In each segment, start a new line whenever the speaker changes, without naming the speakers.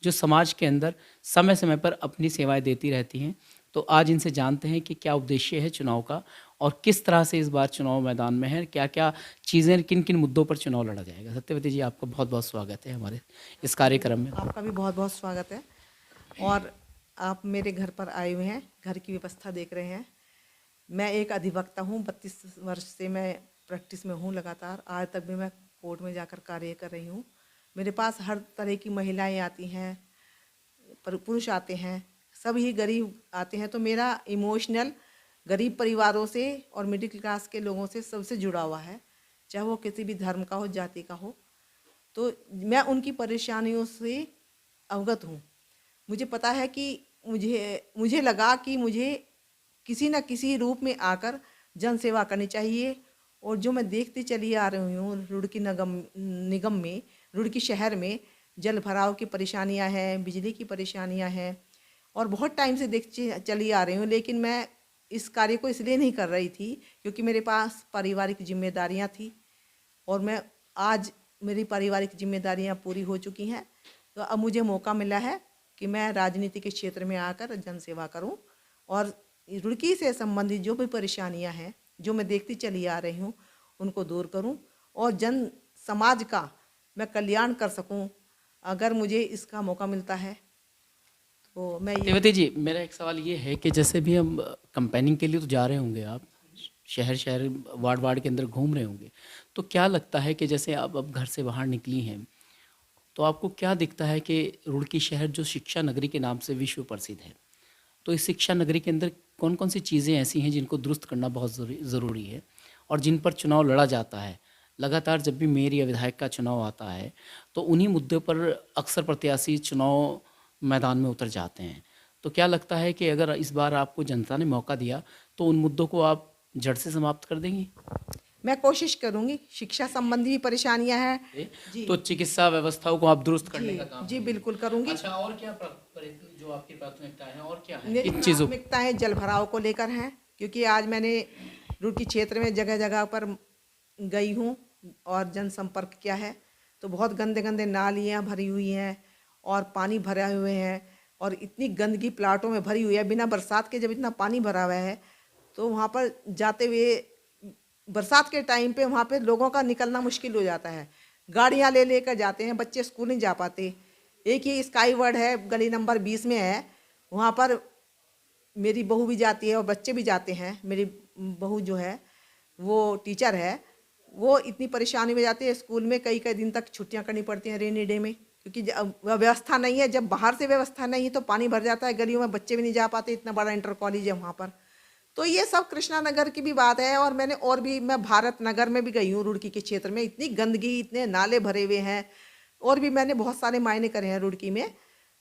जो समाज के अंदर समय-समय पर अपनी सेवाएँ देती रहती हैं। तो आज इनसे जानते हैं कि क्या उद्देश्य है चुनाव का और किस तरह से इस बार चुनाव मैदान में है, क्या-क्या चीज़ें, किन-किन मुद्दों पर चुनाव लड़ा जाएगा। सत्यवती जी, आपका बहुत-बहुत स्वागत है हमारे इस कार्यक्रम में।
आपका भी बहुत बहुत स्वागत है। और आप मेरे घर पर आए हुए हैं, घर की व्यवस्था देख रहे हैं। मैं एक अधिवक्ता हूँ, 32 वर्ष से मैं प्रैक्टिस में हूँ लगातार। आज तक भी मैं कोर्ट में जाकर कार्य कर रही हूँ। मेरे पास हर तरह की महिलाएं आती हैं, पुरुष आते हैं, सभी गरीब आते हैं। तो मेरा इमोशनल गरीब परिवारों से और मिडिल क्लास के लोगों से सबसे जुड़ा हुआ है, चाहे वो किसी भी धर्म का हो, जाति का हो। तो मैं उनकी परेशानियों से अवगत हूँ। मुझे पता है कि मुझे मुझे लगा कि मुझे किसी न किसी रूप में आकर जन सेवा करनी चाहिए। और जो मैं देखती चली आ रही हूँ, रुड़की निगम में, रुड़की शहर में जल भराव की परेशानियाँ हैं, बिजली की परेशानियाँ हैं, और बहुत टाइम से देखती चली आ रही हूँ। लेकिन मैं इस कार्य को इसलिए नहीं कर रही थी क्योंकि मेरे पास पारिवारिक जिम्मेदारियाँ थी। और मैं आज मेरी पारिवारिक जिम्मेदारियां पूरी हो चुकी हैं, तो अब मुझे मौका मिला है कि मैं राजनीति के क्षेत्र में आकर जन सेवा करूं और रुड़की से संबंधित जो भी परेशानियां हैं, जो मैं देखती चली आ रही हूं, उनको दूर करूं और जन समाज का मैं कल्याण कर सकूं। अगर मुझे इसका मौका मिलता है तो मैं ये।
सत्यवती जी, मेरा एक सवाल ये है कि जैसे भी हम कैंपेनिंग के लिए तो जा रहे होंगे आप, शहर-शहर, वार्ड-वार्ड के अंदर घूम रहे होंगे, तो क्या लगता है कि जैसे आप अब घर से बाहर निकली हैं, तो आपको क्या दिखता है कि रुड़की शहर जो शिक्षा नगरी के नाम से विश्व प्रसिद्ध है, तो इस शिक्षा नगरी के अंदर कौन-कौन सी चीज़ें ऐसी हैं जिनको दुरुस्त करना बहुत ज़रूरी है और जिन पर चुनाव लड़ा जाता है? लगातार जब भी मेयर या विधायक का चुनाव आता है, तो उन्हीं मुद्दों पर अक्सर प्रत्याशी चुनाव मैदान में उतर जाते हैं। तो क्या लगता है कि अगर इस बार आपको जनता ने मौका दिया, तो उन मुद्दों को आप जड़ से समाप्त कर देंगी?
मैं कोशिश करूंगी। शिक्षा संबंधी भी परेशानियां हैं जी।
तो चिकित्सा व्यवस्थाओं को आप दुरुस्त
जी
करने का काम
जी
करेंगे।
बिल्कुल करूंगी।
अच्छा, और क्या जो आपकी प्राथमिकताएं हैं और क्या है
मेरी
इन चीज़ों?
प्राथमिकताएं जल भराव को लेकर हैं, क्योंकि आज मैंने रुड़की क्षेत्र में जगह जगह पर गई हूँ और जनसंपर्क किया है। तो बहुत गंदे गंदे नालियाँ भरी हुई हैं और पानी भरे हुए हैं, और इतनी गंदगी प्लाटों में भरी हुई है। बिना बरसात के जब इतना पानी भरा हुआ है, तो वहाँ पर जाते हुए बरसात के टाइम पे वहाँ पे लोगों का निकलना मुश्किल हो जाता है। गाड़ियाँ ले लेकर जाते हैं, बच्चे स्कूल नहीं जा पाते। एक ही स्काई वर्ड है, गली नंबर 20 में है, वहाँ पर मेरी बहू भी जाती है और बच्चे भी जाते हैं। मेरी बहू जो है वो टीचर है, वो इतनी परेशानी में जाती है। स्कूल में कई कई दिन तक छुट्टियां करनी पड़ती हैं रेनी डे में, क्योंकि व्यवस्था नहीं है। जब बाहर से व्यवस्था नहीं है तो पानी भर जाता है गलियों में, बच्चे भी नहीं जा पाते। इतना बड़ा इंटर कॉलेज है वहाँ पर। तो ये सब कृष्णा नगर की भी बात है। और मैंने और भी, मैं भारत नगर में भी गई हूँ, रुड़की के क्षेत्र में इतनी गंदगी, इतने नाले भरे हुए हैं। और भी मैंने बहुत सारे मायने करे हैं रुड़की में।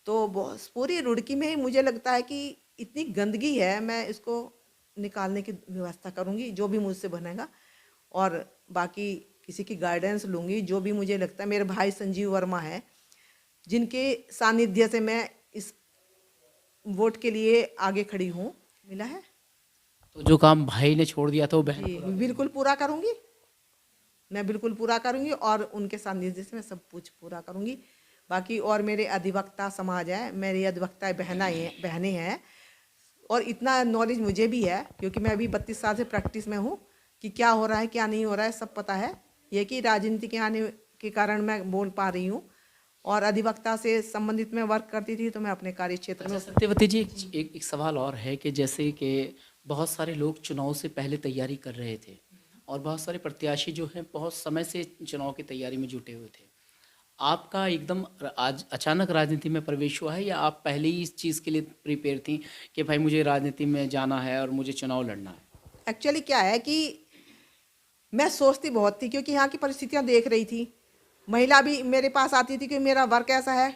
तो पूरी रुड़की में ही मुझे लगता है कि इतनी गंदगी है, मैं इसको निकालने की व्यवस्था करूँगी जो भी मुझसे बनेगा। और बाकी किसी की गाइडेंस लूँगी जो भी मुझे लगता है। मेरे भाई संजीव वर्मा है, जिनके सानिध्य से मैं इस वोट के लिए आगे खड़ी हूँ। मिला है
तो जो काम भाई ने छोड़ दिया था वो बहन
जी,
पूरा
बिल्कुल पूरा करूँगी। मैं बिल्कुल पूरा करूँगी और उनके सानिध्य से मैं सब कुछ पूरा करूँगी। बाकी और मेरे अधिवक्ता समाज है, मेरी अधिवक्ता बहनें हैं। और इतना नॉलेज मुझे भी है, क्योंकि मैं अभी 32 साल से प्रैक्टिस में हूँ, कि क्या हो रहा है क्या नहीं हो रहा है सब पता है। ये कि राजनीति के आने के कारण मैं बोल पा रही हूँ। और अधिवक्ता से संबंधित मैं वर्क करती थी, तो मैं अपने कार्य क्षेत्र में।
अच्छा सत्यवती जी, एक सवाल और है कि जैसे कि बहुत सारे लोग चुनाव से पहले तैयारी कर रहे थे और बहुत सारे प्रत्याशी जो हैं बहुत समय से चुनाव की तैयारी में जुटे हुए थे। आपका एकदम आज अचानक राजनीति में प्रवेश हुआ है या आप पहले ही इस चीज़ के लिए प्रिपेयर थी कि भाई मुझे राजनीति में जाना है और मुझे चुनाव लड़ना है?
एक्चुअली क्या है कि मैं सोचती बहुत थी, क्योंकि यहाँ की परिस्थितियाँ देख रही थी। महिला भी मेरे पास आती थी, क्योंकि मेरा वर्क ऐसा है,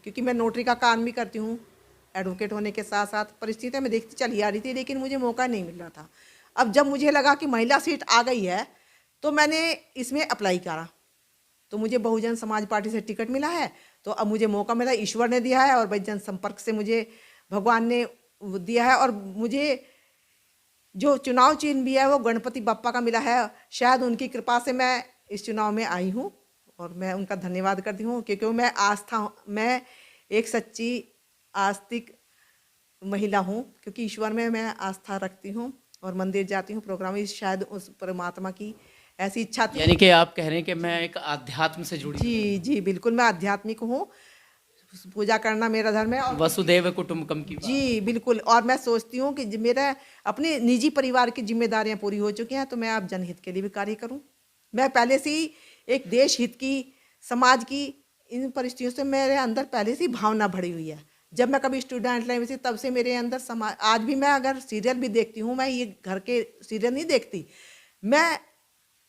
क्योंकि मैं नोटरी का काम भी करती हूँ एडवोकेट होने के साथ साथ। परिस्थितियाँ मैं देखती चली आ रही थी, लेकिन मुझे मौका नहीं मिल रहा था। अब जब मुझे लगा कि महिला सीट आ गई है, तो मैंने इसमें अप्लाई करा। तो मुझे बहुजन समाज पार्टी से टिकट मिला है, तो अब मुझे मौका मिला, ईश्वर ने दिया है और भाई जनसंपर्क से मुझे भगवान ने दिया है। और मुझे जो चुनाव चिन्ह भी है वो गणपति बप्पा का मिला है। शायद उनकी कृपा से मैं इस चुनाव में आई हूँ, और मैं उनका धन्यवाद करती हूँ, क्योंकि मैं एक सच्ची आस्तिक महिला हूँ, क्योंकि ईश्वर में मैं आस्था रखती हूँ और मंदिर जाती हूँ प्रोग्राम में, शायद उस परमात्मा की ऐसी इच्छा थी।
यानी कि आप कह रहे हैं कि मैं एक आध्यात्म से जुड़ी
जी जी बिल्कुल, मैं आध्यात्मिक हूँ, पूजा करना मेरा धर्म है। और
वसुदैव कुटुंबकम की बात।
जी बिल्कुल, और मैं सोचती हूँ कि मेरा अपने निजी परिवार की जिम्मेदारियां पूरी हो चुकी हैं, तो मैं अब जनहित के लिए भी कार्य करूँ। मैं पहले से ही एक देश हित की, समाज की, इन परिस्थितियों से मेरे अंदर पहले से ही भावना भरी हुई है। जब मैं कभी स्टूडेंट लाइफ में थी तब से मेरे अंदर समाज, आज भी मैं अगर सीरियल भी देखती हूँ, मैं ये घर के सीरियल नहीं देखती, मैं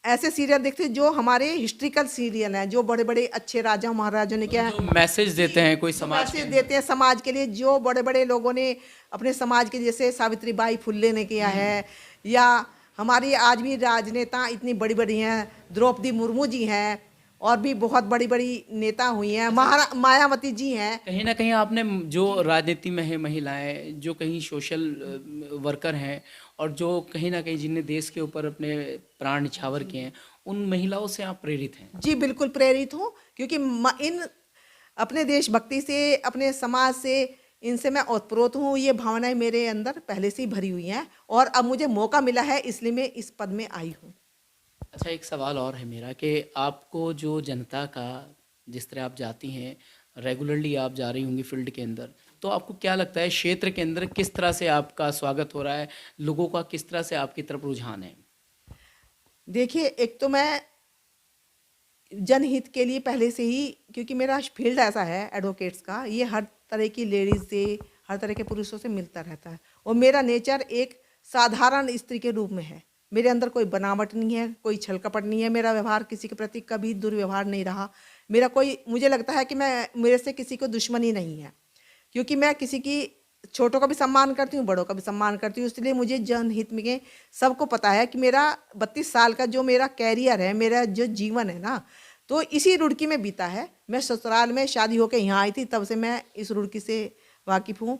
ऐसे सीरियल देखती हूँ जो हमारे हिस्ट्रिकल सीरियल हैं, जो बड़े बड़े अच्छे राजा महाराजों ने क्या
जो मैसेज देते हैं कोई समाज के
मैसेज
अंदर।
देते हैं समाज के लिए, जो बड़े बड़े लोगों ने अपने समाज के, जैसे सावित्रीबाई फुल्ले ने किया है, या हमारी आज भी राजनेता इतनी बड़ी बड़ी हैं, द्रौपदी मुर्मू जी हैं, और भी बहुत बड़ी बड़ी नेता हुई हैं, मायावती जी हैं।
कहीं ना कहीं आपने जो राजनीति में है महिलाएं, जो कहीं सोशल वर्कर हैं, और जो कहीं ना कहीं जिनने देश के ऊपर अपने प्राण निछावर किए हैं, उन महिलाओं से आप प्रेरित हैं।
जी बिल्कुल प्रेरित हूँ, क्योंकि इन अपने देशभक्ति से, अपने समाज से, इनसे मैं ओतप्रोत हूँ। ये भावनाएं मेरे अंदर पहले से ही भरी हुई हैं, और अब मुझे मौका मिला है, इसलिए मैं इस पद में आई हूँ।
अच्छा, एक सवाल और है मेरा कि आपको जो जनता का, जिस तरह आप जाती हैं रेगुलरली, आप जा रही होंगी फील्ड के अंदर, तो आपको क्या लगता है क्षेत्र के अंदर किस तरह से आपका स्वागत हो रहा है, लोगों का किस तरह से आपकी तरफ रुझान है?
देखिए, एक तो मैं जनहित के लिए पहले से ही, क्योंकि मेरा फील्ड ऐसा है एडवोकेट्स का, ये हर तरह की लेडीज से, हर तरह के पुरुषों से मिलता रहता है, और मेरा नेचर एक साधारण स्त्री के रूप में है। मेरे अंदर कोई बनावट नहीं है, कोई छल कपट नहीं है, मेरा व्यवहार किसी के प्रति कभी दुर्व्यवहार नहीं रहा। मेरा कोई, मुझे लगता है कि मेरे से किसी को दुश्मनी नहीं है, क्योंकि मैं किसी की, छोटों का भी सम्मान करती हूँ, बड़ों का भी सम्मान करती हूँ। इसलिए मुझे जनहित में सबको पता है कि मेरा 32 साल का जो मेरा कैरियर है, मेरा जो जीवन है ना, तो इसी रुड़की में बीता है। मैं ससुराल में शादी होकर यहाँ आई थी, तब से मैं इस रुड़की से वाकिफ़ हूँ,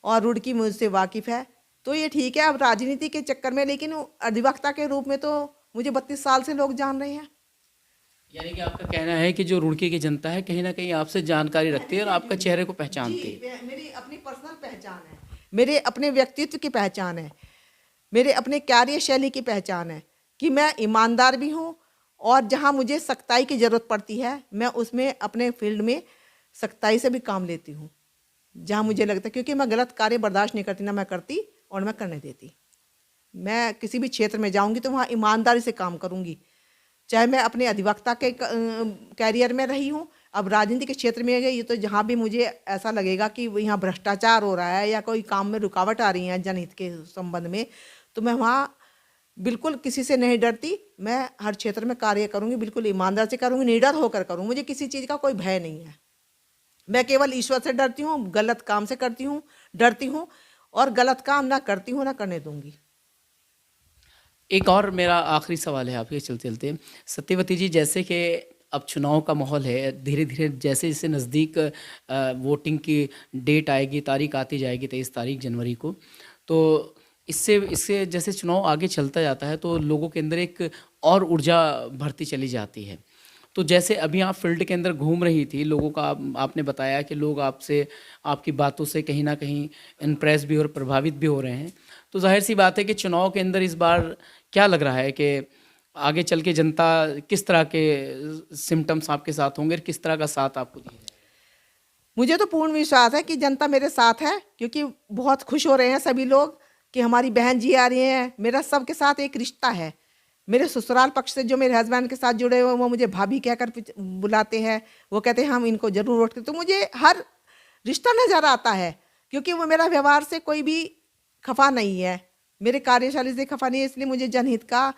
और रुड़की मुझसे वाकिफ़ है। तो ये ठीक है, अब राजनीति के चक्कर में, लेकिन अधिवक्ता के रूप में तो मुझे 32 साल से लोग जान रहे हैं।
यानी कि आपका कहना है कि जो रुड़की की जनता है कहीं ना कहीं आपसे जानकारी रखती है और आपका चेहरे को पहचानती है।
मेरी अपनी पर्सनल पहचान है, मेरे अपने व्यक्तित्व की पहचान है, मेरे अपने कार्यशैली की पहचान है, कि मैं ईमानदार भी हूँ, और जहाँ मुझे सख्ताई की ज़रूरत पड़ती है, मैं उसमें अपने फील्ड में सख्ताई से भी काम लेती हूँ, जहाँ मुझे लगता है, क्योंकि मैं गलत कार्य बर्दाश्त नहीं करती, ना मैं करती और मैं करने देती। मैं किसी भी क्षेत्र में जाऊँगी तो वहाँ ईमानदारी से काम करूँगी, चाहे मैं अपने अधिवक्ता के कैरियर में रही हूँ, अब राजनीति के क्षेत्र में गई, तो जहाँ भी मुझे ऐसा लगेगा कि यहाँ भ्रष्टाचार हो रहा है या कोई काम में रुकावट आ रही है जनहित के संबंध में, तो मैं वहाँ बिल्कुल किसी से नहीं डरती। मैं हर क्षेत्र में कार्य करूँगी, बिल्कुल ईमानदार से करूँगी, निडर होकर करूँगी, मुझे किसी चीज़ का कोई भय नहीं है। मैं केवल ईश्वर से डरती हूँ, गलत काम से डरती हूँ, और गलत काम ना करती हूँ, ना करने दूंगी।
एक और मेरा आखिरी सवाल है आपके चलते चलते, सत्यवती जी, जैसे कि अब चुनाव का माहौल है, धीरे धीरे जैसे जैसे नज़दीक वोटिंग की डेट आएगी, तारीख आती जाएगी 23 तारीख जनवरी को, तो इससे इससे जैसे चुनाव आगे चलता जाता है तो लोगों के अंदर एक और ऊर्जा भरती चली जाती है। तो जैसे अभी आप फील्ड के अंदर घूम रही थी, लोगों का आपने बताया कि लोग आपसे, आपकी बातों से कहीं ना कहीं इम्प्रेस भी और प्रभावित भी हो रहे हैं, तो जाहिर सी बात है कि चुनाव के अंदर इस बार क्या लग रहा है कि आगे चल के जनता किस तरह के सिम्टम्स आपके साथ होंगे और किस तरह का साथ आपको दिया जाएगा?
मुझे तो पूर्ण विश्वास है कि जनता मेरे साथ है, क्योंकि बहुत खुश हो रहे हैं सभी लोग कि हमारी बहन जी आ रही हैं। मेरा सबके साथ एक रिश्ता है। मेरे ससुराल पक्ष से जो मेरे हस्बैंड के साथ जुड़े हुए, वो मुझे भाभी कहकर बुलाते हैं, वो कहते हैं हम इनको जरूर वोट करें। तो मुझे हर रिश्ता नज़र आता है, क्योंकि वो मेरा व्यवहार से कोई भी खफा नहीं है, मेरे कार्यशैली से खफा नहीं है। इसलिए मुझे जनहित का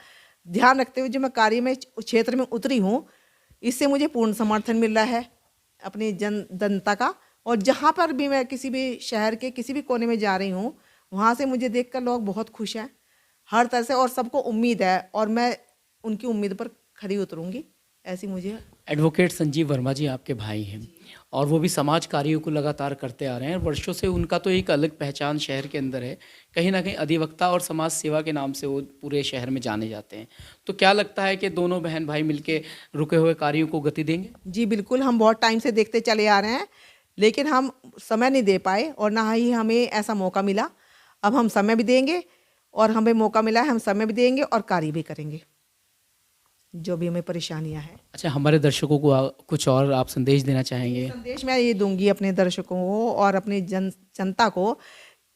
ध्यान रखते हुए जो मैं कार्य में क्षेत्र में उतरी हूँ, इससे मुझे पूर्ण समर्थन मिल रहा है अपनी जनता का। और जहाँ पर भी मैं किसी भी शहर के किसी भी कोने में जा रही हूँ, वहाँ से मुझे देखकर लोग बहुत खुश हैं हर तरह से, और सबको उम्मीद है, और मैं उनकी उम्मीद पर खरी उतरूँगी, ऐसी मुझे।
एडवोकेट संजीव वर्मा जी आपके भाई हैं, और वो भी समाज कार्यों को लगातार करते आ रहे हैं वर्षों से। उनका तो एक अलग पहचान शहर के अंदर है, कहीं ना कहीं अधिवक्ता और समाज सेवा के नाम से वो पूरे शहर में जाने जाते हैं। तो क्या लगता है कि दोनों बहन भाई मिलके रुके हुए कार्यों को गति देंगे?
जी बिल्कुल, हम बहुत टाइम से देखते चले आ रहे हैं, लेकिन हम समय नहीं दे पाए और ना ही हमें ऐसा मौका मिला। अब हम समय भी देंगे और हमें मौका मिला है, हम समय भी देंगे और कार्य भी करेंगे, जो भी हमें परेशानियां हैं।
अच्छा, हमारे दर्शकों को कुछ और आप संदेश देना चाहेंगे?
संदेश मैं ये दूंगी अपने दर्शकों को और अपनी जनता को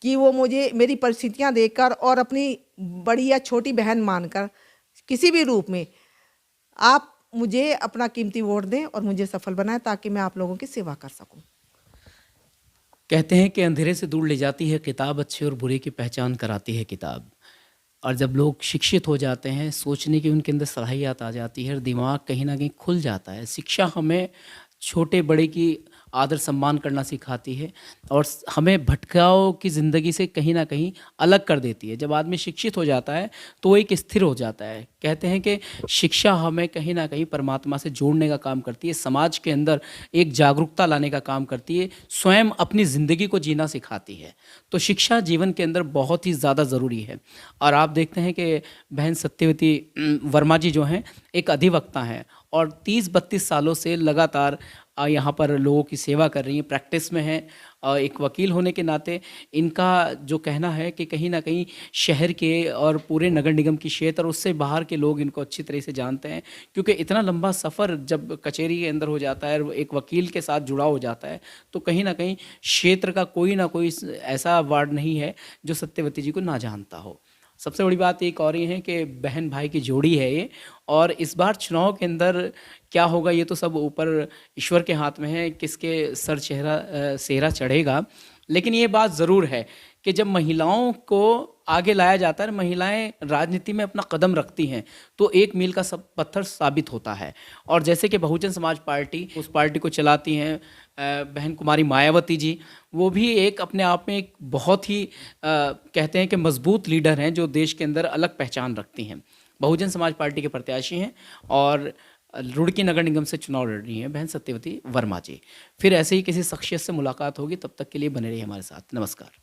कि वो मुझे मेरी परिस्थितियां देखकर और अपनी बड़ी या छोटी बहन मानकर किसी भी रूप में आप मुझे अपना कीमती वोट दें और मुझे सफल बनाएं ताकि मैं आप लोगों की सेवा कर सकूं।
कहते हैं कि अंधेरे से दूर ले जाती है किताब, अच्छे और बुरे की पहचान कराती है किताब। और जब लोग शिक्षित हो जाते हैं, सोचने की उनके अंदर सलाहियत आ जाती है और दिमाग कहीं ना कहीं खुल जाता है। शिक्षा हमें छोटे बड़े की आदर सम्मान करना सिखाती है और हमें भटकाव की ज़िंदगी से कहीं ना कहीं अलग कर देती है। जब आदमी शिक्षित हो जाता है तो वो एक स्थिर हो जाता है। कहते हैं कि शिक्षा हमें कहीं ना कहीं परमात्मा से जोड़ने का काम करती है, समाज के अंदर एक जागरूकता लाने का काम करती है, स्वयं अपनी ज़िंदगी को जीना सिखाती है। तो शिक्षा जीवन के अंदर बहुत ही ज़्यादा ज़रूरी है। और आप देखते हैं कि बहन सत्यवती वर्मा जी जो हैं, एक अधिवक्ता हैं और 30-32 सालों से लगातार यहाँ पर लोगों की सेवा कर रही हैं, प्रैक्टिस में हैं। एक वकील होने के नाते इनका जो कहना है कि कहीं ना कहीं शहर के और पूरे नगर निगम की क्षेत्र और उससे बाहर के लोग इनको अच्छी तरह से जानते हैं, क्योंकि इतना लंबा सफ़र जब कचहरी के अंदर हो जाता है और एक वकील के साथ जुड़ा हो जाता है तो कहीं ना कहीं क्षेत्र का कोई ना कोई ऐसा वार्ड नहीं है जो सत्यवती जी को ना जानता हो। सबसे बड़ी बात एक और ये है कि बहन भाई की जोड़ी है ये, और इस बार चुनाव के अंदर क्या होगा ये तो सब ऊपर ईश्वर के हाथ में है, किसके सर सेहरा चढ़ेगा। लेकिन ये बात ज़रूर है कि जब महिलाओं को आगे लाया जाता है, महिलाएं राजनीति में अपना कदम रखती हैं तो एक मील का सब पत्थर साबित होता है। और जैसे कि बहुजन समाज पार्टी, उस पार्टी को चलाती हैं बहन कुमारी मायावती जी, वो भी एक अपने आप में एक बहुत ही कहते हैं कि मजबूत लीडर हैं जो देश के अंदर अलग पहचान रखती हैं। बहुजन समाज पार्टी के प्रत्याशी हैं और रुड़की नगर निगम से चुनाव लड़ रही हैं बहन सत्यवती वर्मा जी। फिर ऐसे ही किसी शख्सियत से मुलाकात होगी, तब तक के लिए बने रहिए हमारे साथ। नमस्कार।